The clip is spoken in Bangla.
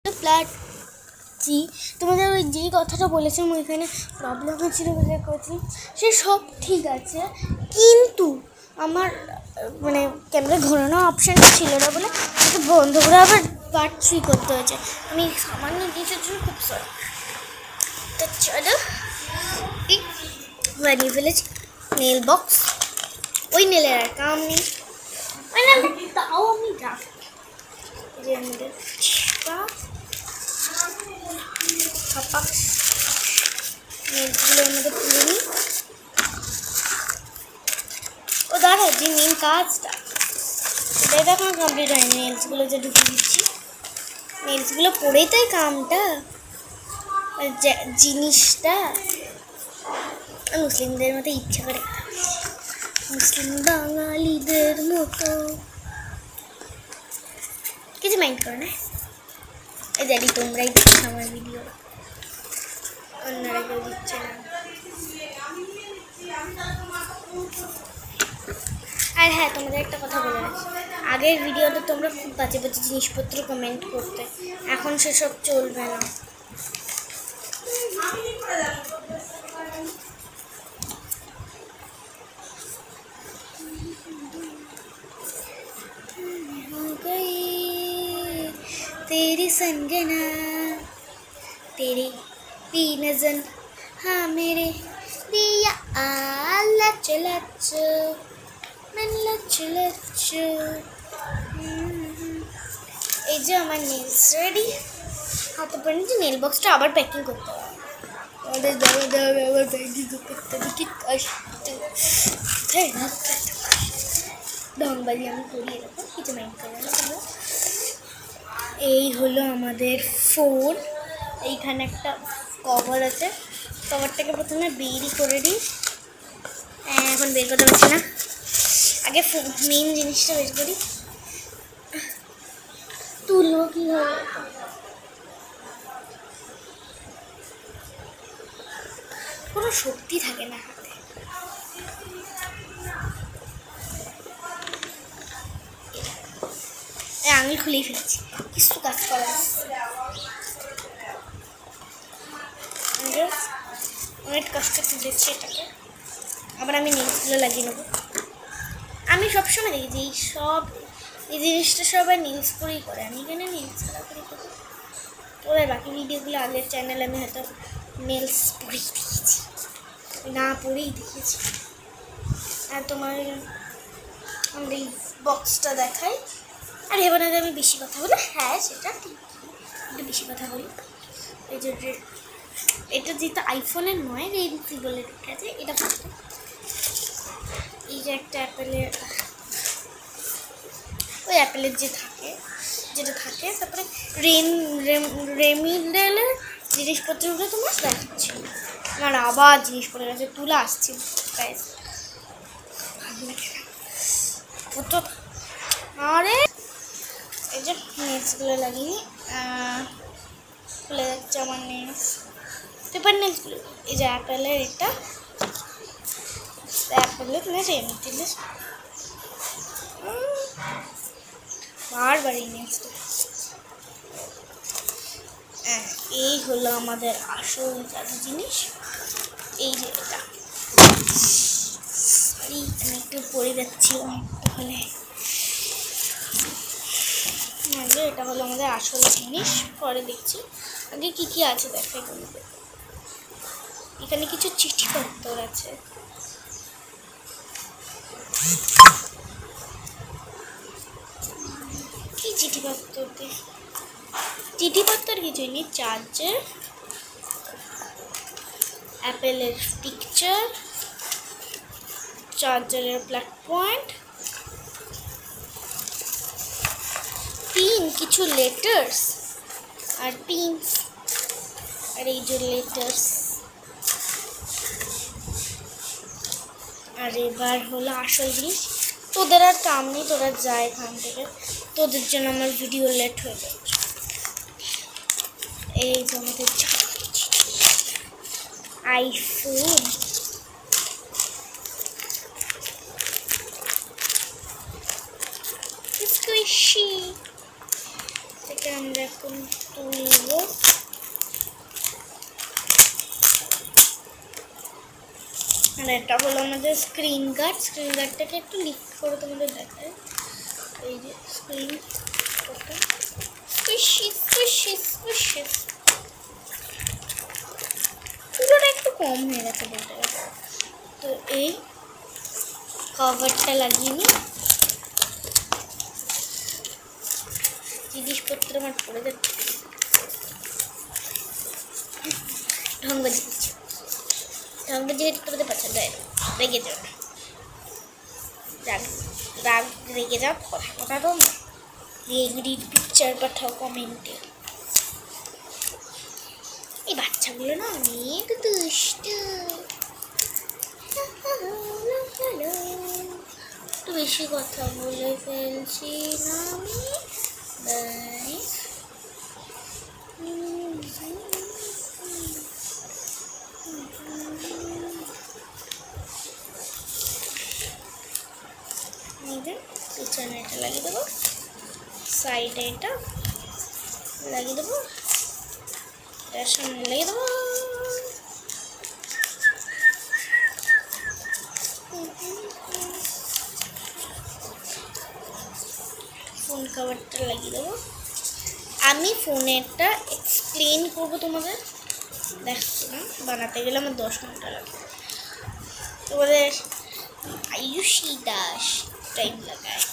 প্লাটছি তোমাদের ওই যেই কথাটা বলেছিলাম ওইখানে প্রবলেম হচ্ছিল বলে করছি সে সব ঠিক আছে, কিন্তু আমার মানে ক্যামেরা ঘোরানো অপশানটা ছিল না বলে আমাকে বন্ধ করে আবার পার্ট 3 করতে হয়েছে। আমি সামান্য জিনিসের জন্য খুব সরি। তো চলো বানিয়ে ফেলেছি নেল বক্স। ওই নেলের আর কাম নেই, ওই নেল তাও আমি রাখি যে আমাদের নেলসগুলোর মধ্যে পুরে নিই। ও দাঁড়া, যে মেন কাজটা সেটাই তো এখন কমপ্লিট হয়নি। নেলসগুলো যে ঢুকে দিচ্ছি, নেলসগুলো পরেই তাই কামটা জিনিসটা মুসলিমদের মতো ইচ্ছা করে, মুসলিম বাঙালিদের মতো কিছু মাইন্ড করো না। এই জানি তোমরাই দিচ্ছ আমার ভিডিও, অন্যরা কেউ দিচ্ছে না। আর হ্যাঁ, তোমাদের একটা কথা বলে রাখি, আগের ভিডিওতে তোমরা খুব বাজে বাজে জিনিসপত্র কমেন্ট করতে, এখন সেসব চলবে না। तेरी संजना तेरी भी नजर हाँ मेरे दिया लच लच मन लच लच। এই যে আমার নেলস রেডি। হাতে পড়ে নেল বক্সটা আবার প্যাকিং করতে হবে, আমাদের দাঁড়া আবার প্যাকিং করতে হবে, কি কষ্ট। ঢংবাজি আমি করি এরকম, কিছু মাইন্ড করে না তোমরা। এই হলো আমাদের ফোন। এইখানে একটা কভার আছে, কভারটাকে প্রথমে বেরি করে দিই। এখন বের করতে পারছি না, আগে মেইন জিনিসটা বের করি। তুলবো কীভাবে, কোনো শক্তি থাকে না হাতে। আঙুল খুলেই ফেলেছি, কিছু কাজ করার অনেক কষ্ট তুলেছি এটাকে। আবার আমি নেলসগুলো লাগিয়ে নেবো। আমি সবসময় দেখি যে এই জিনিসটা সবাই নেলস করেই করে, আমি এখানে নেলস করা করে করি। ওদের বাকি ভিডিওগুলো আগের চ্যানেলে আমি হয়তো নেলস পরেই দিয়েছি, না পরেই দিয়েছি। আর তোমার আমাদের এই বক্সটা দেখাই। আর ভেবো না যে আমি বেশি কথা বলি, হ্যাঁ সেটা ঠিক, একটু বেশি কথা বলি। এই যে এটা যেহেতু আইফোনের নয়, রেডমি বলে রেখেছে এটা বলতে। এই যে একটা অ্যাপেলের, ওই অ্যাপেলের যেটা থাকে তারপরে রেমিডেলের জিনিসপত্রগুলো তোমার দেখাচ্ছি। আমার আবার জিনিস পড়ে গেছে, তুলে আসছি গাইস। আরে এই যে নেলসগুলো লাগিয়ে খুলে যাচ্ছে আমার নেলস, পেপার নেলসগুলো। এই যে অ্যাপেলের এটা, অ্যাপেলের রেমিডেলের বারবার এই নেলসটা। এই হলো আমাদের আসল জাদু জিনিস। এই যে এটা, সরি আমি একটু পরে যাচ্ছি তাহলে। এটা হলো আমাদের আসল জিনিস, পরে দেখছি। আগে কি কি আছে দেখাই বলতে। এখানে কিছু চিঠিপত্র আছে, কি চিঠিপত্র? চিঠিপত্র কিছুই নেই, চার্জার, অ্যাপেলের পিকচার, চার্জারের প্লাগ পয়েন্ট, পিন, কিছু লেটার্স আর পিন, আর এই যে লেটার্স। আর এবার হলো আসল জিনিস। তোদের আর কাম নেই, তোরা যায় এখান থেকে, তোদের জন্য আমার ভিডিও লেট হয়ে যাচ্ছে। এই যে আমাদের আইফোন, স্কুইশি, থেকে আমরা এখন তুলব। আর এটা হলো আমাদের স্ক্রিন গার্ডটাকে একটু লিফট করে তোমাদের দেখায়। এই যে স্ক্রিন পুরোটা একটু কম হয়ে গেছে বলতে গেলে। তো এই কভারটা লাগিয়ে নিই। জিনিসপত্র আমার পড়ে যাচ্ছে, ঢংবাজি তোমাদের পছন্দ হয়, রেগে যাও না, রাগ রেগে যাও, কথা তো রেগড়ির পিকচার পাঠাও কমেন্টে। এই বাচ্চাগুলো না অনেক দুষ্টু, একটু বেশি কথা বলে ফেলছি না আমি? পিছনে এটা লাগিয়ে দেবো, সাইডে এটা লাগিয়ে দেবো, এটার সামনে লাগিয়ে দেবো। ফোন কভারটা লাগিয়ে দেবো। আমি ফোনেরটা এক্সপ্লেন করবো তোমাদের, দেখছো না, বানাতে গেলে আমার 10 ঘন্টা লাগে। তোমাদের আয়ুষী দাস টাইম লাগায়।